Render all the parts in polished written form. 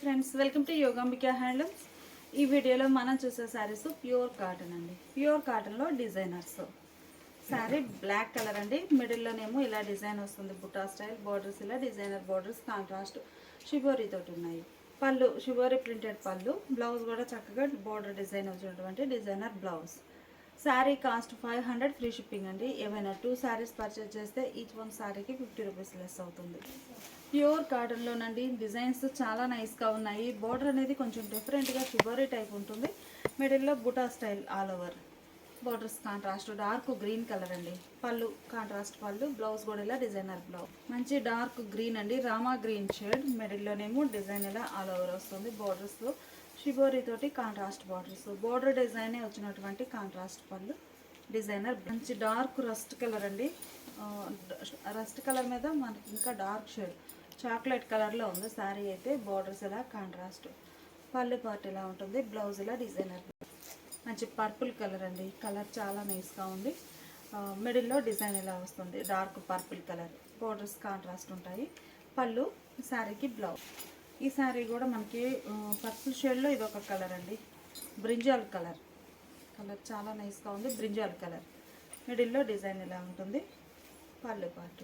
Friends, welcome to Yogambika handlooms. ఈ వీడియోలో మనం చూసే శారీస్ ప్యూర్ కాటన్ అండి. ప్యూర్ కాటన్లో డిజైనర్స్ శారీ బ్లాక్ కలర్ అండి. మిడిల్లోనేమో ఇలా డిజైన్ వస్తుంది, బుటా స్టైల్ బార్డర్స్, ఇలా డిజైనర్ బార్డర్స్ కాంట్రాస్ట్ షిబోరీ తోటి ఉన్నాయి. Pallu shibori printed pallu, blouse కూడా చక్కగా బార్డర్ డిజైన్ వచ్చినటువంటి designer blouse. Sari cost 500 free shipping అండి. ఏమైనా 2 శారీస్ పర్చేజ్ చేస్తే ఈచ్ వన్ శారీకి 50 రూపీస్ లెస్ అవుతుంది. ప్యూర్ కాటన్లోనండి. డిజైన్స్ చాలా నైస్గా ఉన్నాయి. బార్డర్ అనేది కొంచెం డిఫరెంట్గా షిబోరీ టైప్ ఉంటుంది. మిడిల్లో buta style all over borders contrast dark green colour అండి. పళ్ళు కాంట్రాస్ట్ పళ్ళు, బ్లౌజ్ కూడా ఇలా డిజైనర్ బ్లౌజ్. మంచి డార్క్ గ్రీన్ అండి, రామా గ్రీన్ షేడ్. మిడిల్లోనేమో డిజైన్ ఇలా ఆల్ ఓవర్ వస్తుంది. బార్డర్స్లో షిబోరీ తోటి కాంట్రాస్ట్ బార్డర్స్, బార్డర్ డిజైనే వచ్చినటువంటి కాంట్రాస్ట్ పళ్ళు, డిజైనర్. మంచి డార్క్ రస్ట్ కలర్ అండి. రస్ట్ కలర్ మీద మనకి ఇంకా డార్క్ షేడ్ చాక్లెట్ కలర్లో ఉంది శారీ అయితే. బార్డర్స్ ఇలా కాంట్రాస్ట్, పళ్ళు పార్ట్ ఇలా ఉంటుంది, బ్లౌజ్ ఇలా డిజైనర్. మంచి పర్పుల్ కలర్ అండి, కలర్ చాలా నైస్గా ఉంది. మిడిల్లో డిజైన్ ఇలా వస్తుంది, dark purple colour. Borders contrast ఉంటాయి. పళ్ళు శారీకి బ్లౌజ్. ఈ శారీ కూడా మనకి పర్పుల్ షేడ్లో ఇదొక కలర్ అండి, బ్రింజాల్ కలర్. కలర్ చాలా నైస్గా ఉంది, బ్రింజాల్ కలర్. మిడిల్లో డిజైన్ ఇలా ఉంటుంది, పళ్ళు పార్ట్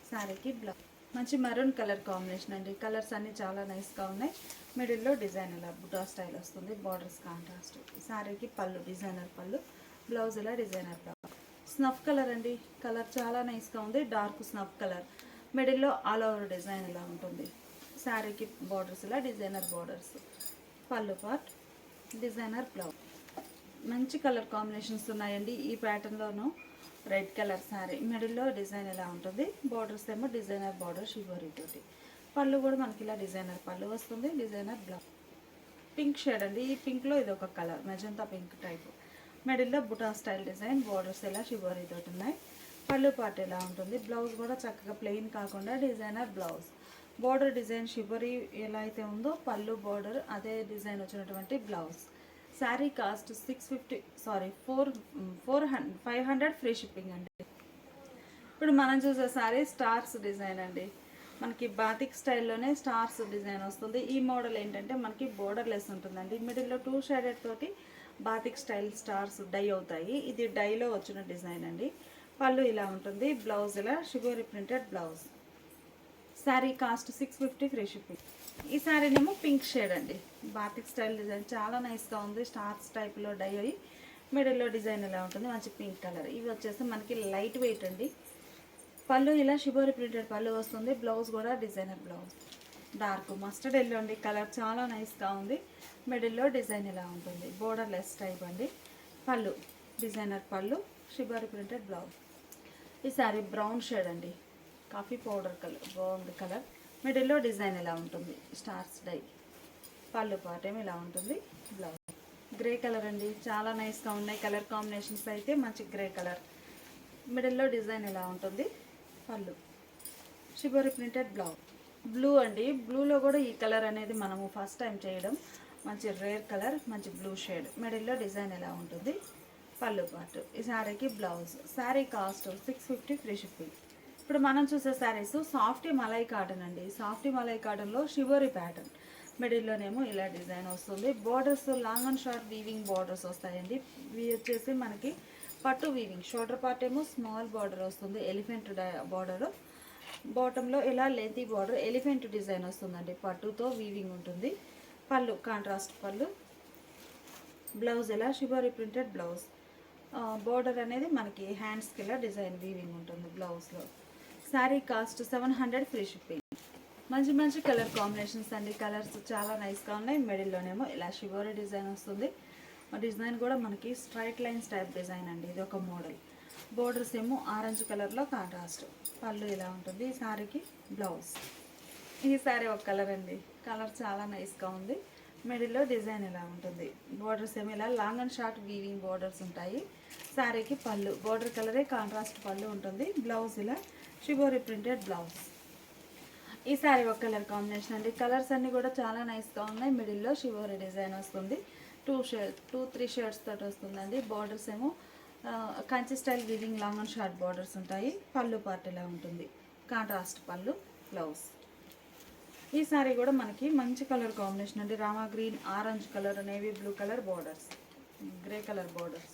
శారీకి బ్లౌజ్. మంచి మరూన్ కలర్ కాంబినేషన్ అండి. కలర్స్ అన్నీ చాలా నైస్గా ఉన్నాయి. మిడిల్లో డిజైన్ ఇలా బుటా స్టైల్ వస్తుంది, బార్డర్స్ కాంట్రాస్ట్. శారీకి పళ్ళు డిజైనర్ పళ్ళు, బ్లౌజ్ ఇలా డిజైనర్ బ్లౌజ్. స్నఫ్ కలర్ అండి, కలర్ చాలా నైస్గా ఉంది, డార్క్ స్నఫ్ కలర్. మిడిల్లో ఆల్ ఓవర్ డిజైన్ ఇలా ఉంటుంది. శారీకి బార్డర్స్ ఇలా డిజైనర్ బార్డర్స్, పళ్ళు పార్ట్ డిజైనర్ బ్లౌజ్. మంచి కలర్ కాంబినేషన్స్ ఉన్నాయండి. ఈ ప్యాటర్న్లోనూ రెడ్ కలర్ శారీ, మిడిల్లో డిజైన్ ఇలా ఉంటుంది. బార్డర్స్ ఏమో డిజైనర్ బార్డర్ షిబోరీ తోటి. పళ్ళు కూడా మనకి ఇలా డిజైనర్ పళ్ళు వస్తుంది, డిజైనర్ బ్లౌజ్. పింక్ షేడ్ అండి. ఈ పింక్లో ఇది ఒక కలర్, మెజంతా పింక్ టైప్. మిడిల్లో బుటా స్టైల్ డిజైన్, బార్డర్స్ ఇలా షిబోరీ తోటి ఉన్నాయి. పళ్ళు పార్ట్ ఇలా ఉంటుంది. బ్లౌజ్ కూడా చక్కగా ప్లెయిన్ కాకుండా designer blouse. Border design shibori ఎలా అయితే ఉందో పళ్ళు బార్డర్ అదే డిజైన్ వచ్చినటువంటి blouse. Sari cost 500 free shipping అండి. ఇప్పుడు మనం చూసే శారీ స్టార్స్ డిజైన్ అండి. మనకి బాతిక్ స్టైల్లోనే స్టార్స్ డిజైన్ వస్తుంది. ఈ మోడల్ ఏంటంటే మనకి బోర్డర్ లెస్ ఉంటుందండి. మిడిల్లో 2 షేడెడ్ తోటి బాతిక్ స్టైల్ స్టార్స్ డై అవుతాయి. ఇది డైలో వచ్చిన డిజైన్ అండి. పళ్ళు ఇలా ఉంటుంది, బ్లౌజ్ ఇలా shibori printed blouse. Sari cost 650 free shipping. ఈ శారీనేమో పింక్ షేడ్ అండి, బాతిక్ స్టైల్ డిజైన్ చాలా నైస్గా ఉంది. స్టార్స్ టైప్లో డై అయ్యి మిడిల్లో డిజైన్ ఇలా ఉంటుంది, మంచి పింక్ కలర్. ఇవి వచ్చేసి మనకి లైట్ వెయిట్ అండి. పళ్ళు ఇలా షిబోరీ ప్రింటెడ్ పళ్ళు వస్తుంది, బ్లౌజ్ కూడా designer blouse. Dark mustard yellow అండి, కలర్ చాలా నైస్గా ఉంది. మిడిల్లో డిజైన్ ఇలా ఉంటుంది, బోర్డర్ లెస్ టైప్ అండి. పళ్ళు డిజైనర్ పళ్ళు, షిబోరీ ప్రింటెడ్ బ్లౌజ్. ఈ శారీ బ్రౌన్ షేడ్ అండి, కాఫీ పౌడర్ కలర్, బాగుంది కలర్. మిడిల్లో డిజైన్ ఇలా ఉంటుంది, స్టార్స్ డై. పళ్ళు పార్ట్ ఏమి ఇలా ఉంటుంది, బ్లౌజ్. గ్రే కలర్ అండి, చాలా నైస్గా ఉన్నాయి కలర్ కాంబినేషన్స్ అయితే. మంచి గ్రే కలర్, మిడిల్లో డిజైన్ ఇలా ఉంటుంది, పళ్ళు షిబోరీ ప్రింటెడ్ బ్లౌజ్. బ్లూ అండి, బ్లూలో కూడా ఈ కలర్ అనేది మనము ఫస్ట్ టైం చేయడం. మంచి రేర్ కలర్, మంచి బ్లూ షేడ్. మిడిల్లో డిజైన్ ఇలా ఉంటుంది, పళ్ళు పార్ట్. ఈ శారీకి blouse. Sari cost 650 free shipping. ఇప్పుడు మనం చూసే శారీస్ సాఫ్టీ మలై కాటన్ అండి. సాఫ్టీ మలై కాటన్లో షిబోరీ ప్యాటర్న్. మిడిల్లోనేమో ఇలా డిజైన్ వస్తుంది. Borders long and short weaving borders వస్తాయండి. ఇవి వచ్చేసి మనకి పట్టు వీవింగ్. షోల్డర్ పార్ట్ ఏమో స్మాల్ బార్డర్ వస్తుంది, ఎలిఫెంట్ బార్డర్. బాటంలో ఇలా లెంతీ బార్డర్, ఎలిఫెంట్ డిజైన్ వస్తుందండి, పట్టుతో వీవింగ్ ఉంటుంది. పళ్ళు కాంట్రాస్ట్ పళ్ళు, బ్లౌజ్ ఇలా షిబోరీ ప్రింటెడ్ బ్లౌజ్. బార్డర్ అనేది మనకి హ్యాండ్స్కి ఇలా డిజైన్ వీవింగ్ ఉంటుంది బ్లౌజ్లో. Sari cost 700 free shipping. మంచి మంచి కలర్ కాంబినేషన్స్ అండి, కలర్స్ చాలా నైస్గా ఉన్నాయి. మిడిల్లోనేమో ఇలా షిబోరీ డిజైన్ వస్తుంది. డిజైన్ కూడా మనకి స్ట్రైట్ లైన్స్ టైప్ డిజైన్ అండి, ఇది ఒక మోడల్. బోర్డర్స్ ఏమో ఆరెంజ్ కలర్లో కాంట్రాస్ట్. పళ్ళు ఇలా ఉంటుంది. ఈ శారీకి బ్లౌజ్. ఈ శారీ ఒక కలర్ అండి, కలర్ చాలా నైస్గా ఉంది. మిడిల్లో డిజైన్ ఇలా ఉంటుంది. బోర్డర్స్ ఏమో ఇలా long and short weaving borders ఉంటాయి. శారీకి పళ్ళు బోర్డర్ కలరే కాంట్రాస్ట్ పళ్ళు ఉంటుంది. బ్లౌజ్ ఇలా షిబోరీ ప్రింటెడ్ బ్లౌజ్. ఈ శారీ ఒక కలర్ కాంబినేషన్ అండి. కలర్స్ అన్నీ కూడా చాలా నైస్గా ఉన్నాయి. మిడిల్లో షిబోరీ డిజైన్ వస్తుంది. 2-3 షేడ్స్ తోటి వస్తుందండి. బార్డర్స్ ఏమో Kanchi style weaving long and short borders ఉంటాయి. పళ్ళు పార్ట్ ఇలా ఉంటుంది, కాంట్రాస్ట్ పళ్ళు, బ్లౌజ్. ఈ సారీ కూడా మనకి మంచి కలర్ కాంబినేషన్ అండి. Rama green, orange colour, navy blue colour borders, grey colour borders,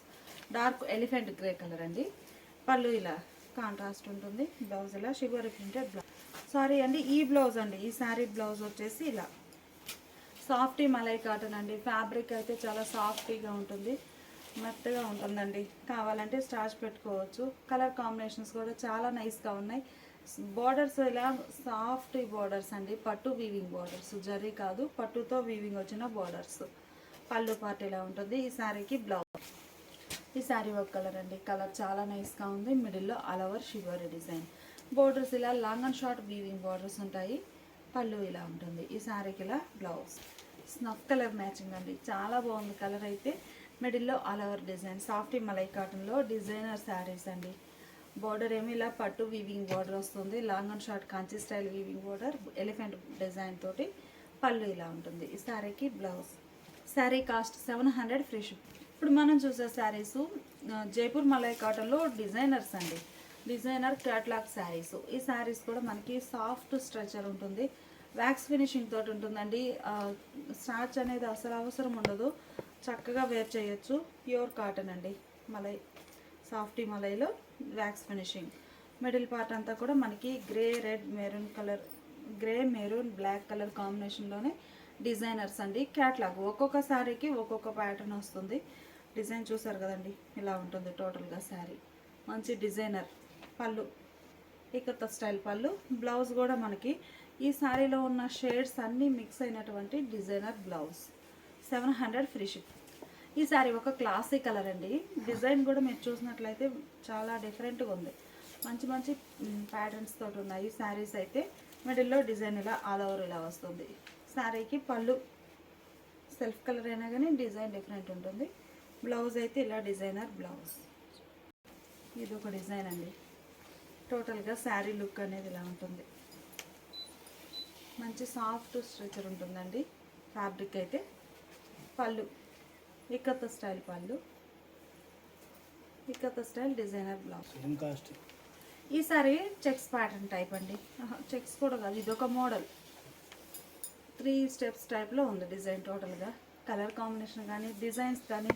dark elephant grey colour అండి. పళ్ళు ఇలా కాంట్రాస్ట్ ఉంటుంది. బ్లౌజ్ ఇలా షిబోరి ప్రింటెడ్ బ్లౌజ్. సారీ అండి, ఈ బ్లౌజ్ అండి, ఈ సారీ బ్లౌజ్ వచ్చేసి ఇలా సాఫ్టీ మలై కాటన్ అండి. ఫ్యాబ్రిక్ అయితే చాలా సాఫ్టీగా ఉంటుంది, మెత్తగా ఉంటుందండి. కావాలంటే స్టార్చ్ పెట్టుకోవచ్చు. కలర్ కాంబినేషన్స్ కూడా చాలా నైస్గా ఉన్నాయి. బోర్డర్స్ ఇలా సాఫ్ట్ బోర్డర్స్ అండి, పట్టు వీవింగ్ బోర్డర్స్, జరీ కాదు, పట్టుతో వీవింగ్ వచ్చిన బోర్డర్స్. పళ్ళు పార్ట్ ఇలా ఉంటుంది. ఈ శారీకి బ్లౌజ్. ఈ శారీ ఒక కలర్ అండి, కలర్ చాలా నైస్గా ఉంది. మిడిల్లో all over shibori design. Borders ఇలా long and short weaving borders ఉంటాయి. పళ్ళు ఇలా ఉంటుంది. ఈ శారీకి ఇలా బ్లౌజ్. స్నఫ్ కలర్ మ్యాచింగ్ అండి, చాలా బాగుంది కలర్ అయితే. మిడిల్లో all over design. Softy malai కాటన్లో డిజైనర్ శారీస్ అండి. బార్డర్ ఏమి ఇలా పట్టు వీవింగ్ బార్డర్ వస్తుంది. Long and short Kanchi style weaving border, elephant design తోటి. పళ్ళు ఇలా ఉంటుంది. ఈ శారీకి blouse. Sari cost 700 free ship. ఇప్పుడు మనం చూసే శారీస్ జైపూర్ మలై కాటన్లో డిజైనర్స్ అండి, డిజైనర్ క్యాట్లాగ్ శారీస్. ఈ శారీస్ కూడా మనకి సాఫ్ట్ స్ట్రక్చర్ ఉంటుంది, వ్యాక్స్ ఫినిషింగ్ తోటి ఉంటుందండి. స్టార్చ్ అనేది అసలు అవసరం ఉండదు, చక్కగా వేర్ చేయొచ్చు. ప్యూర్ కాటన్ అండి, మలై సాఫ్టీ మలైలో వ్యాక్స్ ఫినిషింగ్. మిడిల్ పార్ట్ అంతా కూడా మనకి grey, red, maroon colour, grey, maroon, black colour కాంబినేషన్లోనే డిజైనర్స్ అండి. క్యాట్లాగ్ ఒక్కొక్క శారీకి ఒక్కొక్క ప్యాటర్న్ వస్తుంది. డిజైన్ చూసారు కదండి, ఇలా ఉంటుంది టోటల్గా శారీ. మంచి డిజైనర్. పళ్ళు ఇకత స్టైల్ పళ్ళు. బ్లౌజ్ కూడా మనకి ఈ శారీలో ఉన్న షేడ్స్ అన్నీ మిక్స్ అయినటువంటి డిజైనర్ బ్లౌజ్. 700 free ship. ఈ శారీ ఒక క్లాసిక్ కలర్ అండి. డిజైన్ కూడా మీరు చూసినట్లయితే చాలా డిఫరెంట్గా ఉంది. మంచి మంచి ప్యాటర్న్స్ తోటి ఉన్నాయి ఈ శారీస్ అయితే. మిడిల్లో డిజైన్ ఇలా ఆల్ ఓవర్ ఇలా వస్తుంది. శారీకి పళ్ళు సెల్ఫ్ కలర్ అయినా కానీ డిజైన్ డిఫరెంట్ ఉంటుంది. బ్లౌజ్ అయితే ఇలా డిజైనర్ బ్లౌజ్. ఇది ఒక డిజైన్ అండి. టోటల్గా శారీ లుక్ అనేది ఇలా ఉంటుంది. మంచి సాఫ్ట్ స్ట్రక్చర్ ఉంటుందండి ఫ్యాబ్రిక్ అయితే. పళ్ళు ఇక్కత స్టైల్ పళ్ళు, ఇక్కత స్టైల్ డిజైనర్ బ్లౌజ్. ఈ సారీ చెక్స్ ప్యాటర్న్ టైప్ అండి. చెక్స్ కూడా కాదు, ఇది ఒక మోడల్ 3 స్టెప్స్ టైప్లో ఉంది డిజైన్. టోటల్గా కలర్ కాంబినేషన్ కానీ డిజైన్స్ కానీ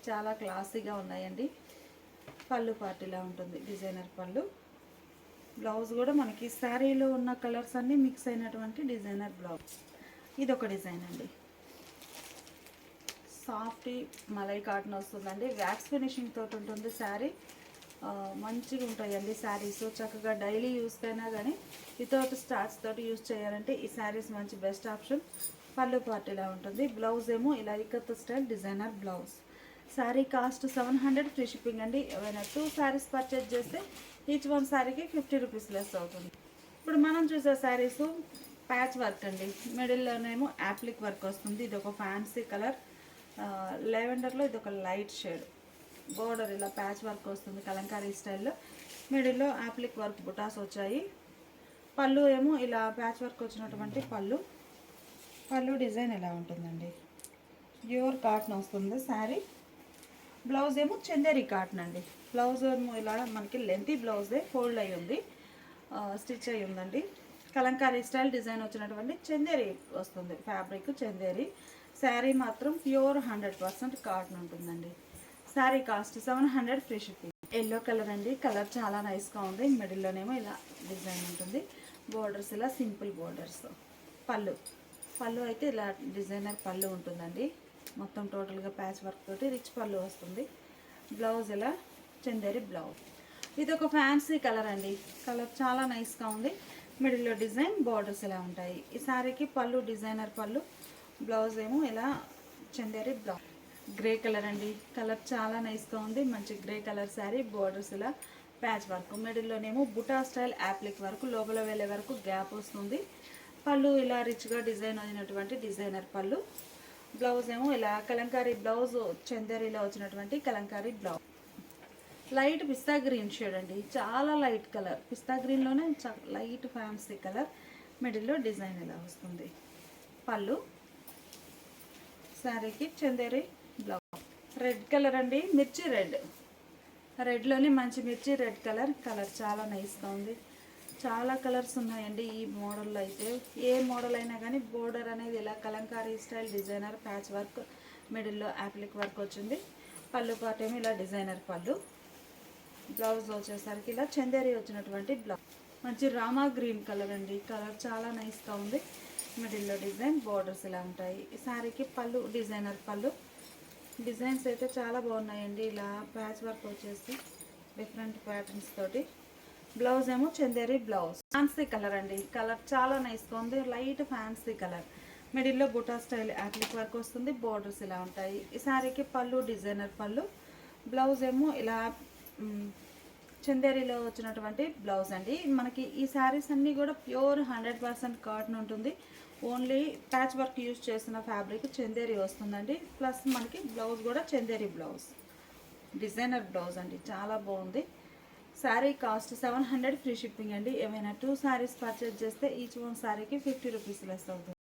చాలా క్లాసీగా ఉన్నాయండి. పళ్ళు పార్ట్ ఇలా ఉంటుంది, డిజైనర్ పళ్ళు. బ్లౌజ్ కూడా మనకి శారీలో ఉన్న కలర్స్ అన్నీ మిక్స్ అయినటువంటి డిజైనర్ బ్లౌజ్. ఇది ఒక డిజైన్ అండి. సాఫ్టీ మలై కాటన్ వస్తుందండి. వ్యాక్స్ ఫినిషింగ్ తోటి ఉంటుంది శారీ. మంచిగా ఉంటాయండి శారీస్. చక్కగా డైలీ యూస్కి అయినా కానీ వితౌట్ స్టార్చ్ తోటి యూస్ చేయాలంటే ఈ శారీస్ మంచి బెస్ట్ ఆప్షన్. పళ్ళు పార్ట్ ఇలా ఉంటుంది. బ్లౌజ్ ఏమో ఇలా ikat style designer blouse. Sari cost 700 free shipping అండి. ఏమైనా 2 శారీస్ పర్చేజ్ చేస్తే ఈచ్ వన్ శారీకి 50 రూపీస్ లెస్ అవుతుంది. ఇప్పుడు మనం చూసే శారీస్ ప్యాచ్ వర్క్ అండి. మిడిల్లోనేమో యాప్లిక్ వర్క్ వస్తుంది. ఇది ఒక ఫ్యాన్సీ కలర్, లెవెండర్లో ఇది ఒక లైట్ షేడ్. బోర్డర్ ఇలా ప్యాచ్ వర్క్ వస్తుంది కలంకారీ స్టైల్లో. మిడిల్లో యాప్లిక్ వర్క్ బుటాస్ వచ్చాయి. పళ్ళు ఏమో ఇలా ప్యాచ్ వర్క్ వచ్చినటువంటి పళ్ళు. పళ్ళు డిజైన్ ఎలా ఉంటుందండి, ప్యూర్ కాటన్ వస్తుంది శారీ. బ్లౌజ్ ఏమో చందేరి కాటన్ అండి. బ్లౌజ్ ఏమో ఇలా మనకి లెంతీ బ్లౌజే ఫోల్డ్ అయ్యి ఉంది, స్టిచ్ అయ్యి ఉందండి. కలంకారీ స్టైల్ డిజైన్ వచ్చినటువంటి చందేరి వస్తుంది ఫ్యాబ్రిక్, చందేరి. శారీ మాత్రం ప్యూర్ 100% కాటన్ ఉంటుందండి. Sari cost 700 free shipping. Yellow colour అండి, కలర్ చాలా నైస్గా ఉంది. మిడిల్లోనేమో ఇలా డిజైన్ ఉంటుంది. బోర్డర్స్ ఇలా సింపుల్ బోర్డర్స్. పళ్ళు పళ్ళు అయితే ఇలా డిజైనర్ పళ్ళు ఉంటుందండి. మొత్తం టోటల్గా ప్యాచ్ వర్క్ తోటి రిచ్ పళ్ళు వస్తుంది. బ్లౌజ్ ఇలా చందేరి బ్లౌజ్. ఇది ఒక ఫ్యాన్సీ కలర్ అండి, కలర్ చాలా నైస్గా ఉంది. మిడిల్లో డిజైన్, బోర్డర్స్ ఇలా ఉంటాయి. ఈ శారీకి పళ్ళు డిజైనర్ పళ్ళు. బ్లౌజ్ ఏమో ఇలా చందేరి బ్లౌజ్. గ్రే కలర్ అండి, కలర్ చాలా నైస్గా ఉంది. మంచి గ్రే కలర్ శారీ. బోర్డర్స్ ఇలా ప్యాచ్ వర్క్. మిడిల్లోనేమో బుటా స్టైల్ యాప్లిక్ వర్క్, లోపల వెళ్ళే వరకు గ్యాప్ వస్తుంది. పళ్ళు ఇలా రిచ్గా డిజైన్ అయినటువంటి డిజైనర్ పళ్ళు. బ్లౌజ్ ఏమో ఇలా కలంకారీ బ్లౌజ్, చందేరిలో వచ్చినటువంటి కలంకారీ బ్లౌజ్. లైట్ పిస్తా గ్రీన్ షేడ్ అండి, చాలా లైట్ కలర్. పిస్తా గ్రీన్లోనే లైట్ ఫ్యాన్సీ కలర్. మిడిల్లో డిజైన్ ఇలా వస్తుంది. పళ్ళు శారీకి చందేరి బ్లౌజ్. రెడ్ కలర్ అండి, మిర్చి రెడ్. రెడ్లోని మంచి మిర్చి రెడ్ కలర్. కలర్ చాలా నైస్గా ఉంది. చాలా కలర్స్ ఉన్నాయండి ఈ మోడల్లో అయితే. ఏ మోడల్ అయినా కానీ బోర్డర్ అనేది ఇలా Kalamkari style designer patch work, మిడిల్లో యాప్లిక్ వర్క్ వచ్చింది. పళ్ళు పాటు ఏమో ఇలా డిజైనర్ పళ్ళు. బ్లౌజ్ వచ్చేసరికి ఇలా చందేరి వచ్చినటువంటి బ్లౌజ్. మంచి రామా గ్రీన్ కలర్ అండి. కలర్ చాలా నైస్గా ఉంది. మిడిల్లో డిజైన్, బోర్డర్స్ ఇలా ఉంటాయి. ఈ శారీకి పళ్ళు డిజైనర్ పళ్ళు. డిజైన్స్ అయితే చాలా బాగున్నాయండి. ఇలా ప్యాచ్ వర్క్ వచ్చేసి డిఫరెంట్ ప్యాటర్న్స్ తోటి. బ్లౌజ్ ఏమో చందేరి బ్లౌజ్. ఫ్యాన్సీ కలర్ అండి. కలర్ చాలా నైస్గా ఉంది. Light fancy colour. మిడిల్లో బుటా స్టైల్ యాప్లిక్ వర్క్ వస్తుంది. బోర్డర్స్ ఇలా ఉంటాయి. ఈ శారీకి పళ్ళు డిజైనర్ పళ్ళు. బ్లౌజ్ ఏమో ఇలా చందేరిలో వచ్చినటువంటి బ్లౌజ్ అండి. మనకి ఈ శారీస్ అన్నీ కూడా ప్యూర్ 100% కాటన్ ఉంటుంది. ఓన్లీ ప్యాచ్ వర్క్ యూజ్ చేసిన ఫ్యాబ్రిక్ చందేరి వస్తుందండి. ప్లస్ మనకి బ్లౌజ్ కూడా చందేరి బ్లౌజ్, డిజైనర్ బ్లౌజ్ అండి. చాలా బాగుంది. శారీ కాస్ట్ 700 ఫ్రీ షిప్పింగ్ అండి. ఏమైనా 2 శారీస్ పర్చేజ్ చేస్తే ఈచ్ వన్ శారీకి 50 రూపీస్ లెస్ అవుతుంది.